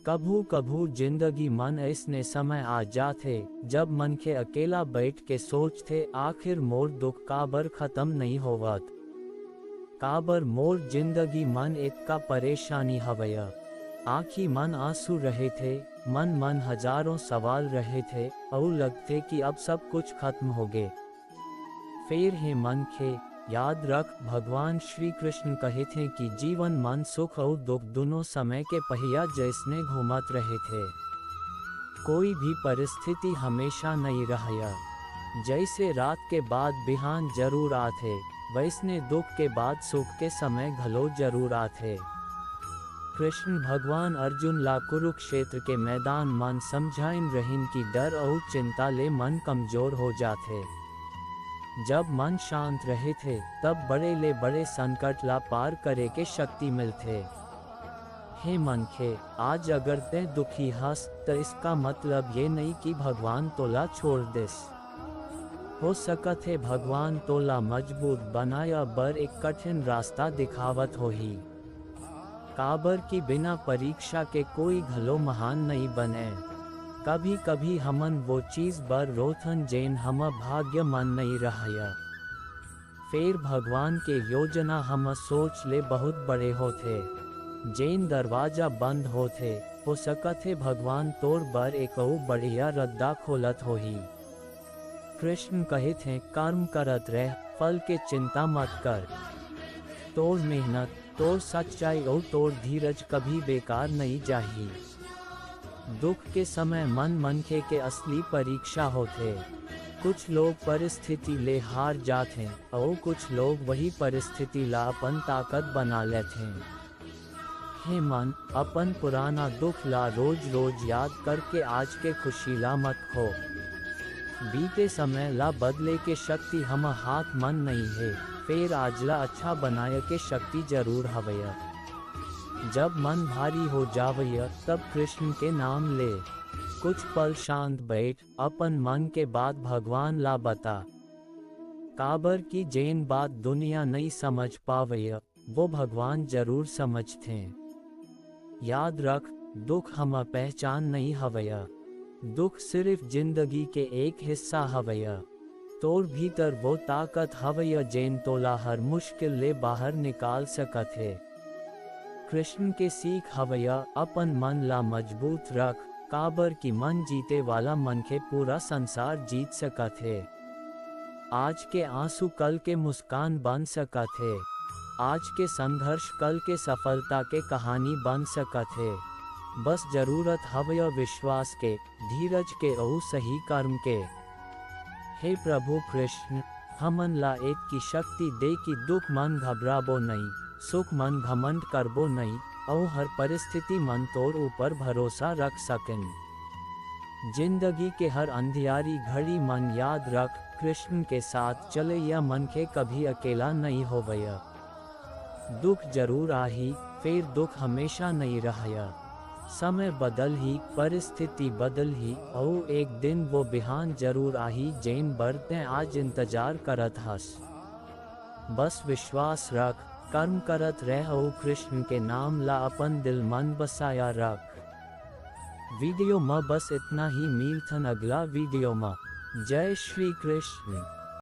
कभू कभू जिंदगी मन ऐसने समय आ जाते जब मन के अकेला बैठ के सोचते आखिर मोर दुख काबर खत्म नहीं होवत। काबर मोर जिंदगी मन इतका परेशानी हवया। आखी मन आंसू रहे थे, मन हजारों सवाल रहे थे और लगते कि अब सब कुछ खत्म हो गए। फिर है मन के याद रख, भगवान श्री कृष्ण कहे थे कि जीवन मन सुख और दुख दोनों समय के पहिया जैसने घूमत रहे थे। कोई भी परिस्थिति हमेशा नहीं रहया। जैसे रात के बाद बिहान जरूर आते, वैसने दुख के बाद सुख के समय घलो जरूर आते। कृष्ण भगवान अर्जुन ला कुरुक्षेत्र के मैदान मन समझाइन रहीन की डर और चिंता ले मन कमजोर हो जाते। जब मन शांत रहे थे तब बड़े ले बड़े संकट ला पार करे के शक्ति मिलते। हे मन के, आज अगर ते दुखी हस तो इसका मतलब ये नहीं कि भगवान तोला छोड़ देस। हो सकत है भगवान तोला मजबूत बनाया बर एक कठिन रास्ता दिखावत हो ही। काबर की बिना परीक्षा के कोई घलो महान नहीं बने। कभी कभी हमन वो चीज बर रोथन जेन हम भाग्य मन नहीं रहया। फिर भगवान के योजना हम सोच ले बहुत बड़े होते। जेन दरवाजा बंद होते, हो सकत है भगवान तोर बर एक बढ़िया रद्दा खोलत हो ही। कृष्ण कहे थे कर्म करत रह, फल के चिंता मत कर। तोर मेहनत, तोर सच्चाई और तोर धीरज कभी बेकार नहीं जाही। दुख के समय मन के असली परीक्षा होते। कुछ लोग परिस्थिति ले हार जाते और कुछ लोग वही परिस्थिति ला अपन ताकत बना लेते। हे मन, अपन पुराना दुख ला रोज रोज याद करके आज के खुशी ला मत खो। बीते समय ला बदले के शक्ति हम हाथ मन नहीं है, फिर आज ला अच्छा बनाए के शक्ति जरूर हवया। जब मन भारी हो जावया तब कृष्ण के नाम ले। कुछ पल शांत बैठ, अपन मन के बात भगवान ला बता। काबर की जेन बात दुनिया नहीं समझ पावया वो भगवान जरूर समझते। याद रख, दुख हम पहचान नहीं हवया। दुख सिर्फ जिंदगी के एक हिस्सा हवया। तोर भीतर वो ताकत हवया जेन तोला हर मुश्किल ले बाहर निकाल सकत है। कृष्ण के सीख हवया, अपन मन ला मजबूत रख। काबर की मन जीते वाला मन के पूरा संसार जीत सकत है। आज के आंसू कल के मुस्कान बन सकत है। आज के संघर्ष कल के सफलता के कहानी बन सकत है। बस जरूरत हवया विश्वास के, धीरज के और सही कर्म के। हे प्रभु कृष्ण, हमन ला एक की शक्ति दे कि दुख मन घबराबो नहीं, सुख मन घमंड करबो नहीं और हर परिस्थिति मन तोर ऊपर भरोसा रख सकें। जिंदगी के हर अंधियारी घड़ी मन याद रख, कृष्ण के साथ चले या मन के कभी अकेला नहीं होवया। दुख जरूर आही, फिर दुख हमेशा नहीं रहया। समय बदल ही, परिस्थिति बदल ही और एक दिन वो बिहान जरूर आही जेन बरते आज इंतजार करत हस। बस विश्वास रख, कर्म करत रह और कृष्ण के नाम ला अपन दिल मन बसाया रख। वीडियो में बस इतना ही, मिलथन अगला वीडियो में। जय श्री कृष्ण।